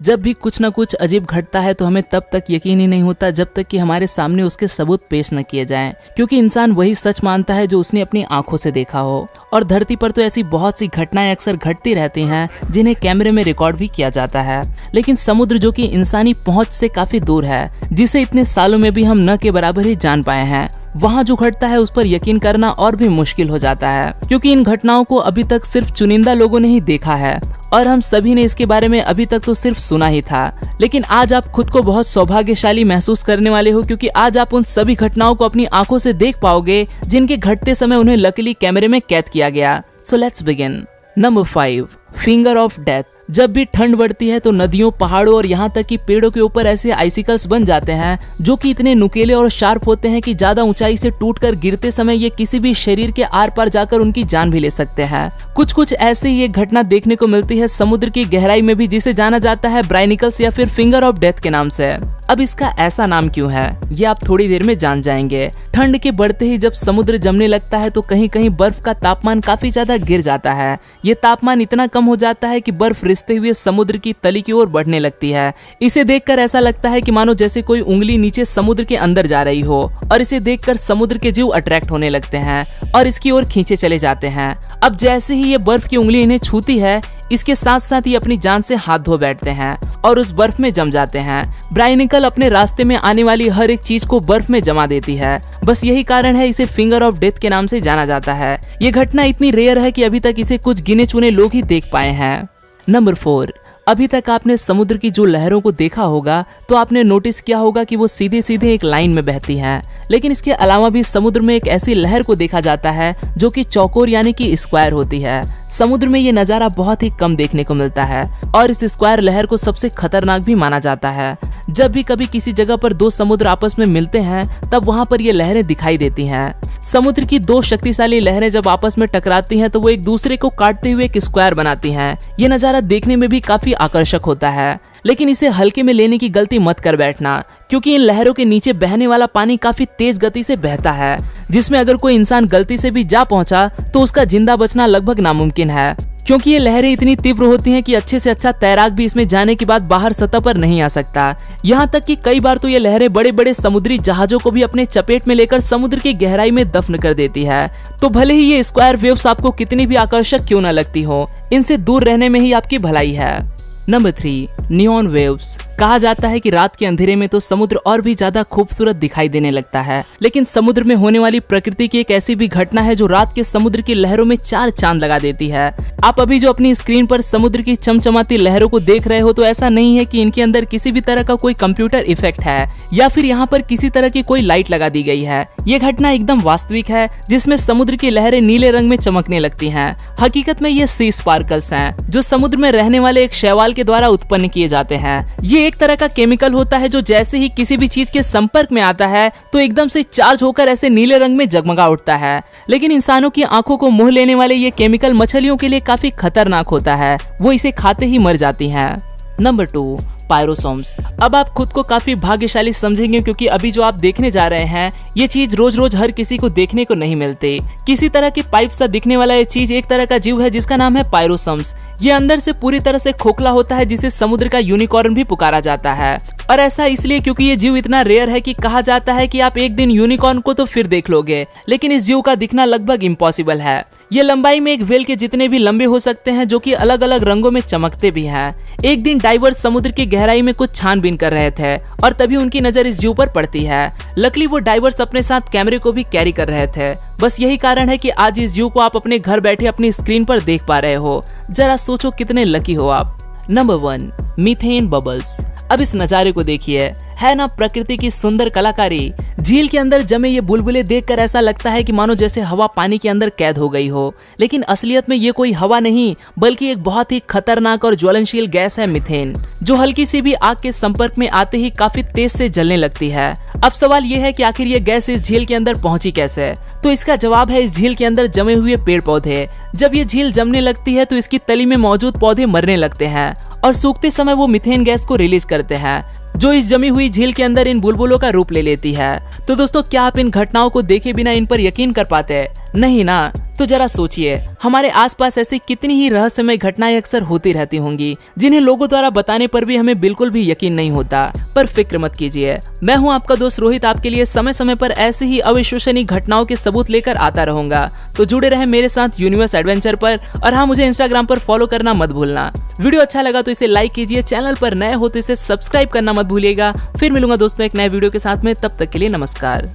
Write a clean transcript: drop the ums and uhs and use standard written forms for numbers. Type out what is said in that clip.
जब भी कुछ ना कुछ अजीब घटता है तो हमें तब तक यकीन ही नहीं होता जब तक कि हमारे सामने उसके सबूत पेश न किए जाएं, क्योंकि इंसान वही सच मानता है जो उसने अपनी आंखों से देखा हो। और धरती पर तो ऐसी बहुत सी घटनाएं अक्सर घटती रहती हैं जिन्हें कैमरे में रिकॉर्ड भी किया जाता है, लेकिन समुद्र जो कि इंसानी पहुंच से काफी दूर है, जिसे इतने सालों में भी हम न के बराबर ही जान पाए हैं, वहाँ जो घटता है उस पर यकीन करना और भी मुश्किल हो जाता है, क्योंकि इन घटनाओं को अभी तक सिर्फ चुनिंदा लोगों ने ही देखा है और हम सभी ने इसके बारे में अभी तक तो सिर्फ सुना ही था। लेकिन आज आप खुद को बहुत सौभाग्यशाली महसूस करने वाले हो, क्योंकि आज आप उन सभी घटनाओं को अपनी आंखों से देख पाओगे जिनके घटते समय उन्हें लकीली कैमरे में कैद किया गया। So let's begin. Number 5, finger of death. जब भी ठंड बढ़ती है तो नदियों, पहाड़ों और यहाँ तक कि पेड़ों के ऊपर ऐसे आइसिकल्स बन जाते हैं जो कि इतने नुकीले और शार्प होते हैं कि ज्यादा ऊंचाई से टूटकर गिरते समय ये किसी भी शरीर के आर पार जाकर उनकी जान भी ले सकते हैं। कुछ ऐसे ही एक घटना देखने को मिलती है समुद्र की गहराई में भी, जिसे जाना जाता है ब्राइनिकल्स या फिर फिंगर ऑफ डेथ के नाम से। अब इसका ऐसा नाम क्यों है ये आप थोड़ी देर में जान जाएंगे। ठंड के बढ़ते ही जब समुद्र जमने लगता है तो कहीं कहीं बर्फ का तापमान काफी ज्यादा गिर जाता है। ये तापमान इतना कम हो जाता है कि बर्फ रिसते हुए समुद्र की तली की ओर बढ़ने लगती है। इसे देखकर ऐसा लगता है कि मानो जैसे कोई उंगली नीचे समुद्र के अंदर जा रही हो, और इसे देखकर समुद्र के जीव अट्रैक्ट होने लगते हैं और इसकी ओर खींचे चले जाते हैं। अब जैसे ही ये बर्फ की उंगली इन्हें छूती है, इसके साथ साथ ही अपनी जान से हाथ धो बैठते हैं और उस बर्फ में जम जाते हैं। ब्राइनिकल अपने रास्ते में आने वाली हर एक चीज को बर्फ में जमा देती है। बस यही कारण है इसे फिंगर ऑफ डेथ के नाम से जाना जाता है। ये घटना इतनी रेयर है कि अभी तक इसे कुछ गिने चुने लोग ही देख पाए हैं। नंबर 4, अभी तक आपने समुद्र की जो लहरों को देखा होगा तो आपने नोटिस किया होगा कि वो सीधे सीधे एक लाइन में बहती हैं, लेकिन इसके अलावा भी समुद्र में एक ऐसी लहर को देखा जाता है जो कि चौकोर यानी कि स्क्वायर होती है। समुद्र में ये नजारा बहुत ही कम देखने को मिलता है और इस स्क्वायर लहर को सबसे खतरनाक भी माना जाता है। जब भी कभी किसी जगह पर दो समुद्र आपस में मिलते हैं तब वहाँ पर ये लहरें दिखाई देती हैं। समुद्र की दो शक्तिशाली लहरें जब आपस में टकराती हैं तो वो एक दूसरे को काटते हुए एक स्क्वायर बनाती हैं। ये नजारा देखने में भी काफी आकर्षक होता है, लेकिन इसे हल्के में लेने की गलती मत कर बैठना, क्योंकि इन लहरों के नीचे बहने वाला पानी काफी तेज गति से बहता है, जिसमें अगर कोई इंसान गलती से भी जा पहुंचा तो उसका जिंदा बचना लगभग नामुमकिन है, क्योंकि ये लहरें इतनी तीव्र होती हैं कि अच्छे से अच्छा तैराक भी इसमें जाने के बाद बाहर सतह पर नहीं आ सकता। यहाँ तक कि कई बार तो ये लहरें बड़े बड़े समुद्री जहाजों को भी अपने चपेट में लेकर समुद्र की गहराई में दफन कर देती है। तो भले ही ये स्क्वायर वेव्स आपको कितनी भी आकर्षक क्यों न लगती हो, इनसे दूर रहने में ही आपकी भलाई है। Number 3, neon waves. कहा जाता है कि रात के अंधेरे में तो समुद्र और भी ज्यादा खूबसूरत दिखाई देने लगता है, लेकिन समुद्र में होने वाली प्रकृति की एक ऐसी भी घटना है जो रात के समुद्र की लहरों में 4 चांद लगा देती है। आप अभी जो अपनी स्क्रीन पर समुद्र की चमचमाती लहरों को देख रहे हो तो ऐसा नहीं है कि इनके अंदर किसी भी तरह का कोई कंप्यूटर इफेक्ट है या फिर यहाँ पर किसी तरह की कोई लाइट लगा दी गई है। ये घटना एकदम वास्तविक है, जिसमें समुद्र की लहरें नीले रंग में चमकने लगती हैं। हकीकत में ये सी स्पार्कल्स हैं, जो समुद्र में रहने वाले एक शैवाल के द्वारा उत्पन्न किए जाते हैं। ये एक तरह का केमिकल होता है जो जैसे ही किसी भी चीज के संपर्क में आता है तो एकदम से चार्ज होकर ऐसे नीले रंग में जगमगा उठता है। लेकिन इंसानों की आंखों को मोह लेने वाले ये केमिकल मछलियों के लिए काफी खतरनाक होता है, वो इसे खाते ही मर जाती हैं। नंबर 2, पायरोसोम्स। अब आप खुद को काफी भाग्यशाली समझेंगे, क्योंकि अभी जो आप देखने जा रहे हैं ये चीज रोज रोज हर किसी को देखने को नहीं मिलती। किसी तरह की पाइप सा दिखने वाला ये चीज एक तरह का जीव है जिसका नाम है पायरोसोम्स। ये अंदर से पूरी तरह से खोखला होता है, जिसे समुद्र का यूनिकॉर्न भी पुकारा जाता है, और ऐसा इसलिए क्योंकि ये जीव इतना रेयर है कि कहा जाता है कि आप एक दिन यूनिकॉर्न को तो फिर देख लोगे, लेकिन इस जीव का दिखना लगभग इम्पॉसिबल है। ये लंबाई में एक व्हेल के जितने भी लंबे हो सकते हैं, जो कि अलग अलग रंगों में चमकते भी हैं। एक दिन डाइवर्स समुद्र की गहराई में कुछ छानबीन कर रहे थे और तभी उनकी नजर इस जीव पर पड़ती है। लकीली वो डाइवर्स अपने साथ कैमरे को भी कैरी कर रहे थे। बस यही कारण है कि आज इस जीव को आप अपने घर बैठे अपनी स्क्रीन पर देख पा रहे हो। जरा सोचो कितने लकी हो आप। Number 1, methane bubbles. अब इस नजारे को देखिए, है ना प्रकृति की सुंदर कलाकारी। झील के अंदर जमे ये बुलबुले देखकर ऐसा लगता है कि मानो जैसे हवा पानी के अंदर कैद हो गई हो, लेकिन असलियत में ये कोई हवा नहीं बल्कि एक बहुत ही खतरनाक और ज्वलनशील गैस है मीथेन, जो हल्की सी भी आग के संपर्क में आते ही काफी तेज से जलने लगती है। अब सवाल ये है कि आखिर ये गैस इस झील के अंदर पहुंची कैसे? तो इसका जवाब है इस झील के अंदर जमे हुए पेड़ पौधे। जब ये झील जमने लगती है तो इसकी तली में मौजूद पौधे मरने लगते हैं और सूखते समय वो मीथेन गैस को रिलीज करते हैं, जो इस जमी हुई झील के अंदर इन बुलबुलों का रूप ले लेती है। तो दोस्तों, क्या आप इन घटनाओं को देखे बिना इन पर यकीन कर पाते हैं? नहीं ना। तो जरा सोचिए, हमारे आसपास ऐसी कितनी ही रहस्यमय घटनाएं अक्सर होती रहती होंगी जिन्हें लोगों द्वारा बताने पर भी हमें बिल्कुल भी यकीन नहीं होता। पर फिक्र मत कीजिए, मैं हूं आपका दोस्त रोहित, आपके लिए समय समय पर ऐसी ही अविश्वसनीय घटनाओं के सबूत लेकर आता रहूंगा। तो जुड़े रहे मेरे साथ यूनिवर्स एडवेंचर पर, और हाँ, मुझे इंस्टाग्राम पर फॉलो करना मत भूलना। वीडियो अच्छा लगा तो इसे लाइक कीजिए, चैनल पर नए हो तो इसे सब्सक्राइब करना मत भूलिएगा। फिर मिलूंगा दोस्तों एक नए वीडियो के साथ में, तब तक के लिए नमस्कार।